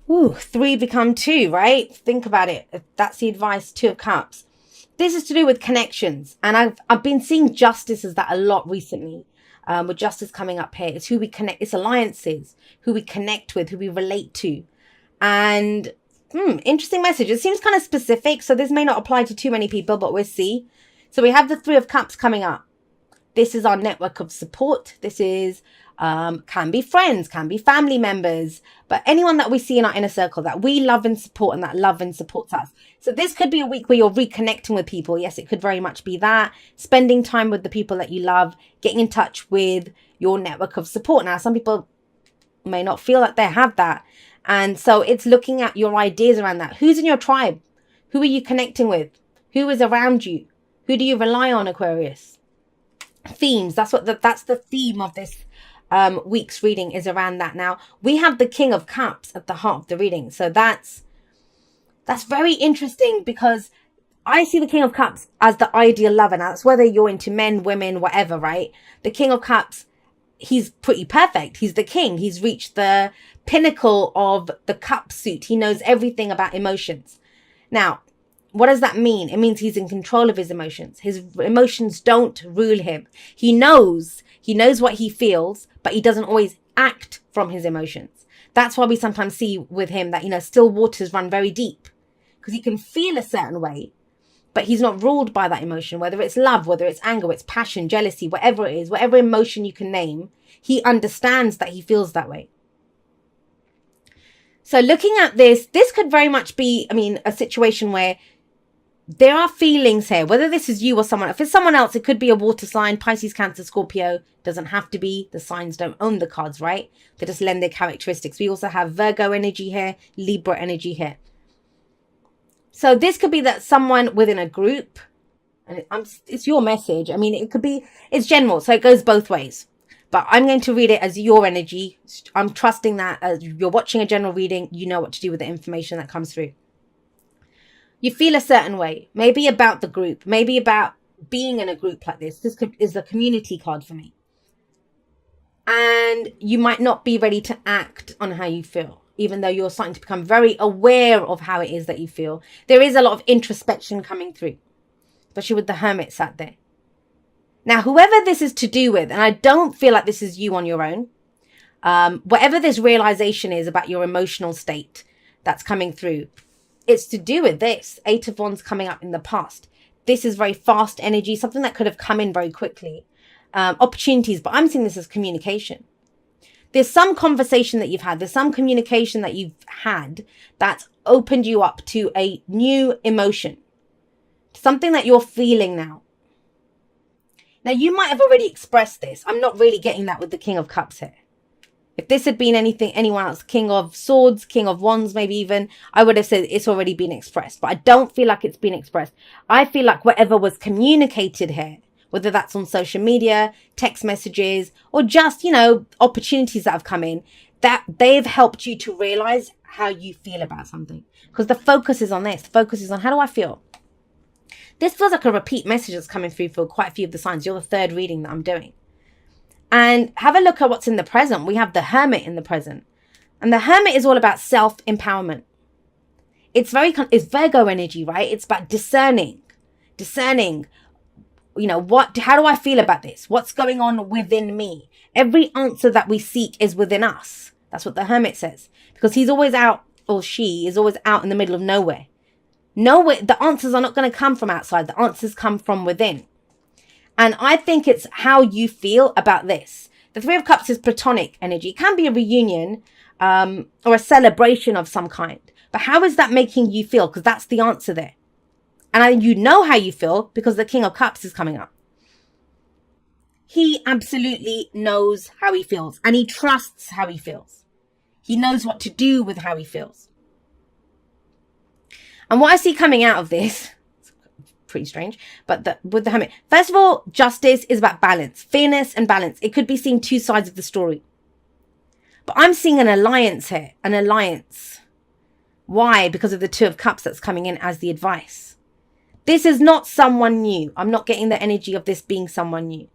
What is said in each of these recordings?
Ooh, 3 become 2, right? Think about it. That's the advice, 2 of Cups. This is to do with connections. And I've been seeing justice as that a lot recently. With justice coming up here. It's who we connect, it's alliances, who we connect with, who we relate to. And interesting message. It seems kind of specific, so this may not apply to too many people, but we'll see. So we have the 3 of Cups coming up. This is our network of support. This is can be friends, can be family members, but anyone that we see in our inner circle that we love and support and that love and supports us. So this could be a week where you're reconnecting with people. Yes, it could very much be that. Spending time with the people that you love, getting in touch with your network of support. Now, some people may not feel that they have that. And so it's looking at your ideas around that. Who's in your tribe? Who are you connecting with? Who is around you? Who do you rely on, Aquarius? Themes. That's the theme of this week's reading is around that. Now we have the King of Cups at the heart of the reading, so that's very interesting because I see the King of Cups as the ideal lover. Now that's whether you're into men, women, whatever, right? The King of Cups, he's pretty perfect. He's the king. He's reached the pinnacle of the cup suit. He knows everything about emotions. Now, what does that mean? It means he's in control of his emotions. His emotions don't rule him. He knows what he feels, but he doesn't always act from his emotions. That's why we sometimes see with him that, still waters run very deep, because he can feel a certain way, but he's not ruled by that emotion, whether it's love, whether it's anger, it's passion, jealousy, whatever it is, whatever emotion you can name, he understands that he feels that way. So looking at this could very much be, a situation where there are feelings here, whether this is you or someone. If it's someone else, it could be a water sign, Pisces, Cancer, Scorpio. Doesn't have to be. The signs don't own the cards, right? They just lend their characteristics. We also have Virgo energy here, Libra energy here. So this could be that someone within a group, and it's your message. It could be, it's general, so it goes both ways. But I'm going to read it as your energy. I'm trusting that as you're watching a general reading, you know what to do with the information that comes through. You feel a certain way, maybe about the group, maybe about being in a group like this. This is a community card for me. And you might not be ready to act on how you feel, even though you're starting to become very aware of how it is that you feel. There is a lot of introspection coming through, especially with the Hermit sat there. Now, whoever this is to do with, and I don't feel like this is you on your own, whatever this realization is about your emotional state that's coming through, it's to do with this. 8 of Wands coming up in the past. This is very fast energy, something that could have come in very quickly. Opportunities, but I'm seeing this as communication. There's some conversation that you've had. There's some communication that you've had that's opened you up to a new emotion. Something that you're feeling now. Now, you might have already expressed this. I'm not really getting that with the King of Cups here. If this had been anyone else, King of Swords, King of Wands, maybe even, I would have said it's already been expressed. But I don't feel like it's been expressed. I feel like whatever was communicated here, whether that's on social media, text messages, or just, opportunities that have come in, that they've helped you to realize how you feel about something. Because the focus is on this. The focus is on, how do I feel? This feels like a repeat message that's coming through for quite a few of the signs. You're the third reading that I'm doing. And have a look at what's in the present. We have the Hermit in the present. And the Hermit is all about self-empowerment. It's Virgo energy, right? It's about discerning, how do I feel about this? What's going on within me? Every answer that we seek is within us. That's what the Hermit says. Because he's always out, or she is always out in the middle of nowhere. The answers are not going to come from outside. The answers come from within. And I think it's how you feel about this. The 3 of Cups is platonic energy. It can be a reunion or a celebration of some kind. But how is that making you feel? Because that's the answer there. And you know how you feel because the King of Cups is coming up. He absolutely knows how he feels. And he trusts how he feels. He knows what to do with how he feels. And what I see coming out of this, pretty strange, but with the Hermit, first of all, justice is about balance, fairness and balance. It could be seeing two sides of the story, but I'm seeing an alliance here, an alliance. Why? Because of the 2 of Cups that's coming in as the advice. This is not someone new. I'm not getting the energy of this being someone new.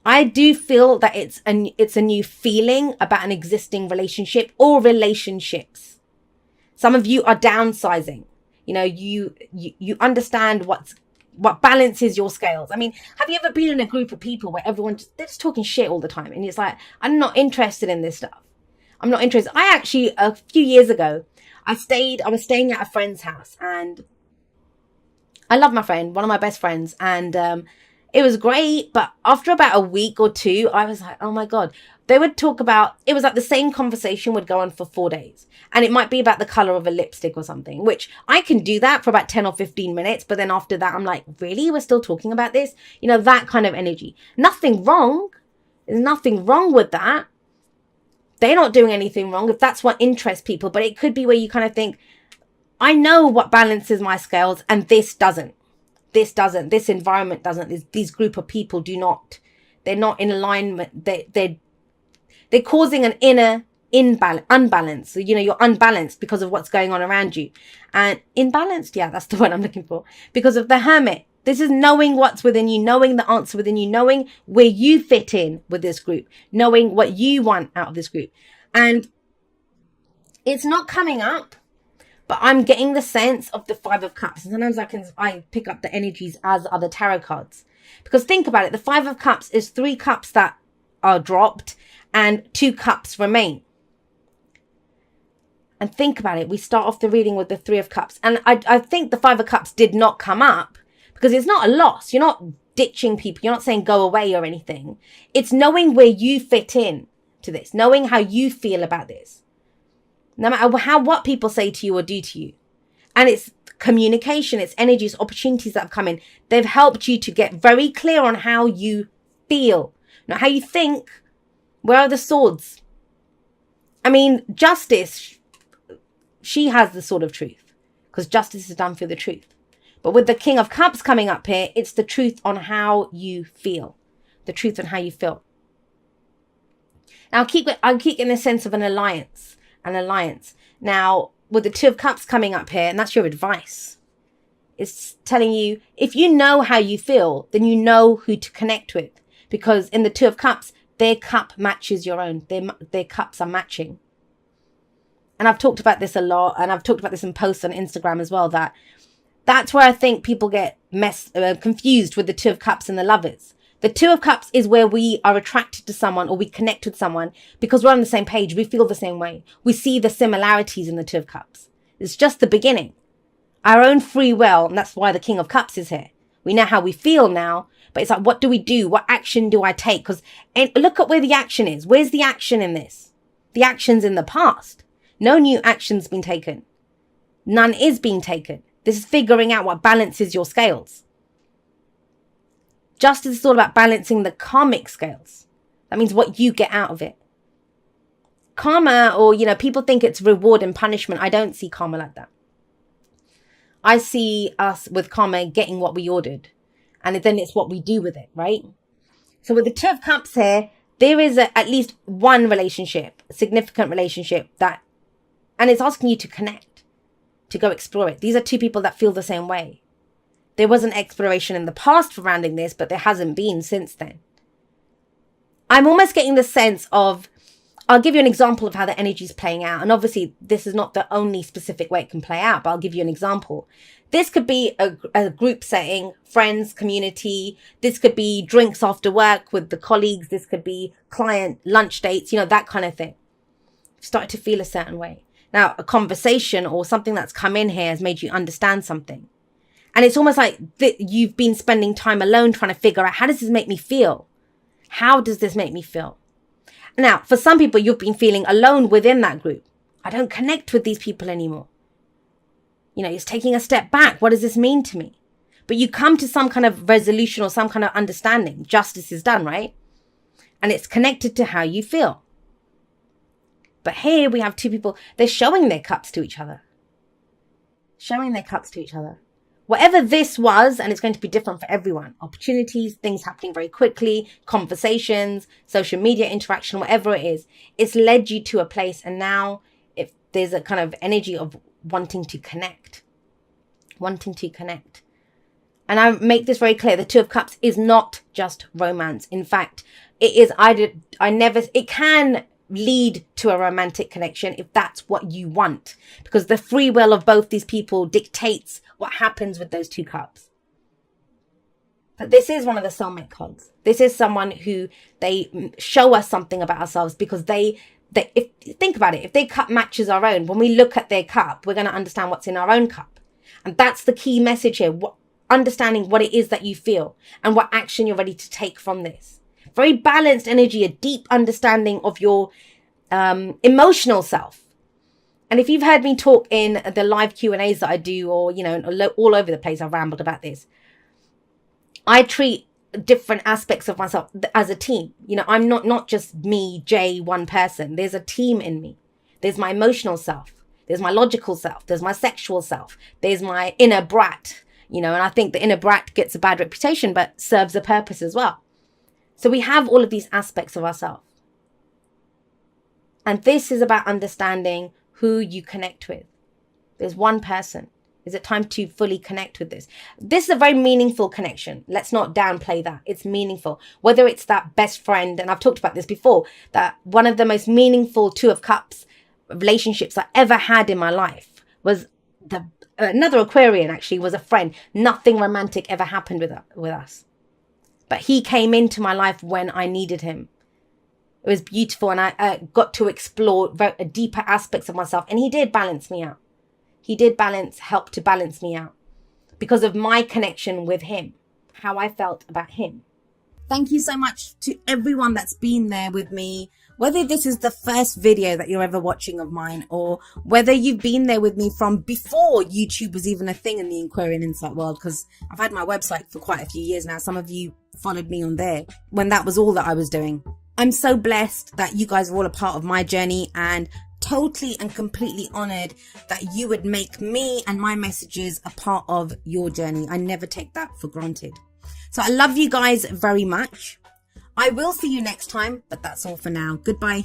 I do feel that it's a new feeling about an existing relationship or relationships. Some of you are downsizing. You know, you understand what balances your scales. I mean, have you ever been in a group of people where they're just talking shit all the time, and it's like, I'm not interested in this stuff. I'm not interested. I actually, a few years ago, I was staying at a friend's house, and I love my friend, one of my best friends, and it was great. But after about a week or two, I was like, oh my God. They would talk about, it was like the same conversation would go on for 4 days. And it might be about the color of a lipstick or something, which I can do that for about 10 or 15 minutes. But then after that, I'm like, really? We're still talking about this? You know, that kind of energy. Nothing wrong. There's nothing wrong with that. They're not doing anything wrong if that's what interests people. But it could be where you kind of think, I know what balances my scales, and this doesn't. This doesn't. This environment doesn't. These group of people do not. They're not in alignment. They're causing an inner unbalance. So, you know, you're unbalanced because of what's going on around you. And imbalanced, yeah, that's the word I'm looking for. Because of the Hermit. This is knowing what's within you, knowing the answer within you, knowing where you fit in with this group, knowing what you want out of this group. And it's not coming up, but I'm getting the sense of the Five of Cups. And sometimes I pick up the energies as other tarot cards. Because think about it, the Five of Cups is 3 cups that are dropped and 2 cups remain. And think about it, we start off the reading with the 3 of Cups. And I think the 5 of Cups did not come up because it's not a loss. You're not ditching people. You're not saying go away or anything. It's knowing where you fit in to this, knowing how you feel about this. No matter what people say to you or do to you. And it's communication, it's energies, opportunities that have come in. They've helped you to get very clear on how you feel, not how you think. Where are the swords? I mean, justice, she has the sword of truth because justice is done through the truth. But with the King of Cups coming up here, it's the truth on how you feel. The truth on how you feel. Now, I'll keep getting a sense of an alliance. Now, with the 2 of Cups coming up here, and that's your advice. It's telling you, if you know how you feel, then you know who to connect with. Because in the 2 of Cups, their cup matches your own. Their cups are matching. And I've talked about this a lot, and I've talked about this in posts on Instagram as well, that's where I think people get confused with the 2 of Cups and the Lovers. The 2 of Cups is where we are attracted to someone or we connect with someone because we're on the same page. We feel the same way. We see the similarities in the 2 of Cups. It's just the beginning. Our own free will, and that's why the King of Cups is here. We know how we feel now, but it's like, what do we do? What action do I take? Because look at where the action is. Where's the action in this? The action's in the past. No new action's been taken. None is being taken. This is figuring out what balances your scales. Justice is all about balancing the karmic scales. That means what you get out of it. Karma, or, you know, people think it's reward and punishment. I don't see karma like that. I see us with karma getting what we ordered. And then it's what we do with it, right? So with the 2 of Cups here, there is at least one relationship, a significant relationship and it's asking you to connect, to go explore it. These are 2 people that feel the same way. There was an exploration in the past surrounding this, but there hasn't been since then. I'm almost getting the sense of, I'll give you an example of how the energy is playing out. And obviously, this is not the only specific way it can play out, but I'll give you an example. This could be a group setting, friends, community. This could be drinks after work with the colleagues. This could be client lunch dates, you know, that kind of thing. Start to feel a certain way. Now, a conversation or something that's come in here has made you understand something. And it's almost like you've been spending time alone trying to figure out, how does this make me feel? How does this make me feel? Now, for some people, you've been feeling alone within that group. I don't connect with these people anymore. You know, it's taking a step back. What does this mean to me? But you come to some kind of resolution or some kind of understanding. Justice is done, right? And it's connected to how you feel. But here we have 2 people. They're showing their cups to each other. Showing their cups to each other. Whatever this was, and it's going to be different for everyone. Opportunities, things happening very quickly, conversations, social media interaction, whatever it is. It's led you to a place. And now if there's a kind of energy of wanting to connect. Wanting to connect. And I make this very clear. The 2 of Cups is not just romance. In fact, it is, it can lead to a romantic connection if that's what you want, because the free will of both these people dictates what happens with those two cups. But this is one of the soulmate cards. This is someone who they show us something about ourselves, because if think about it, if their cup matches our own, when we look at their cup, we're going to understand what's in our own cup. And that's the key message here. Understanding what it is that you feel and what action you're ready to take from this. Very balanced energy, a deep understanding of your emotional self. And if you've heard me talk in the live Q&As that I do, or, all over the place, I've rambled about this. I treat different aspects of myself as a team. I'm not just me, Jay, one person. There's a team in me. There's my emotional self. There's my logical self. There's my sexual self. There's my inner brat, and I think the inner brat gets a bad reputation, but serves a purpose as well. So we have all of these aspects of ourselves. And this is about understanding who you connect with. There's one person. Is it time to fully connect with this? This is a very meaningful connection. Let's not downplay that. It's meaningful. Whether it's that best friend, and I've talked about this before, that one of the most meaningful Two of Cups relationships I ever had in my life was another Aquarian, actually, was a friend. Nothing romantic ever happened with us. But he came into my life when I needed him. It was beautiful, and I got to explore deeper aspects of myself, and he did balance me out. He did help to balance me out because of my connection with him, how I felt about him. Thank you so much to everyone that's been there with me, whether this is the first video that you're ever watching of mine, or whether you've been there with me from before YouTube was even a thing in the Aquarian Insight world, because I've had my website for quite a few years now. Some of you followed me on there when that was all that I was doing. I'm so blessed that you guys are all a part of my journey, and totally and completely honored that you would make me and my messages a part of your journey. I never take that for granted. So I love you guys very much. I will see you next time, but that's all for now. Goodbye.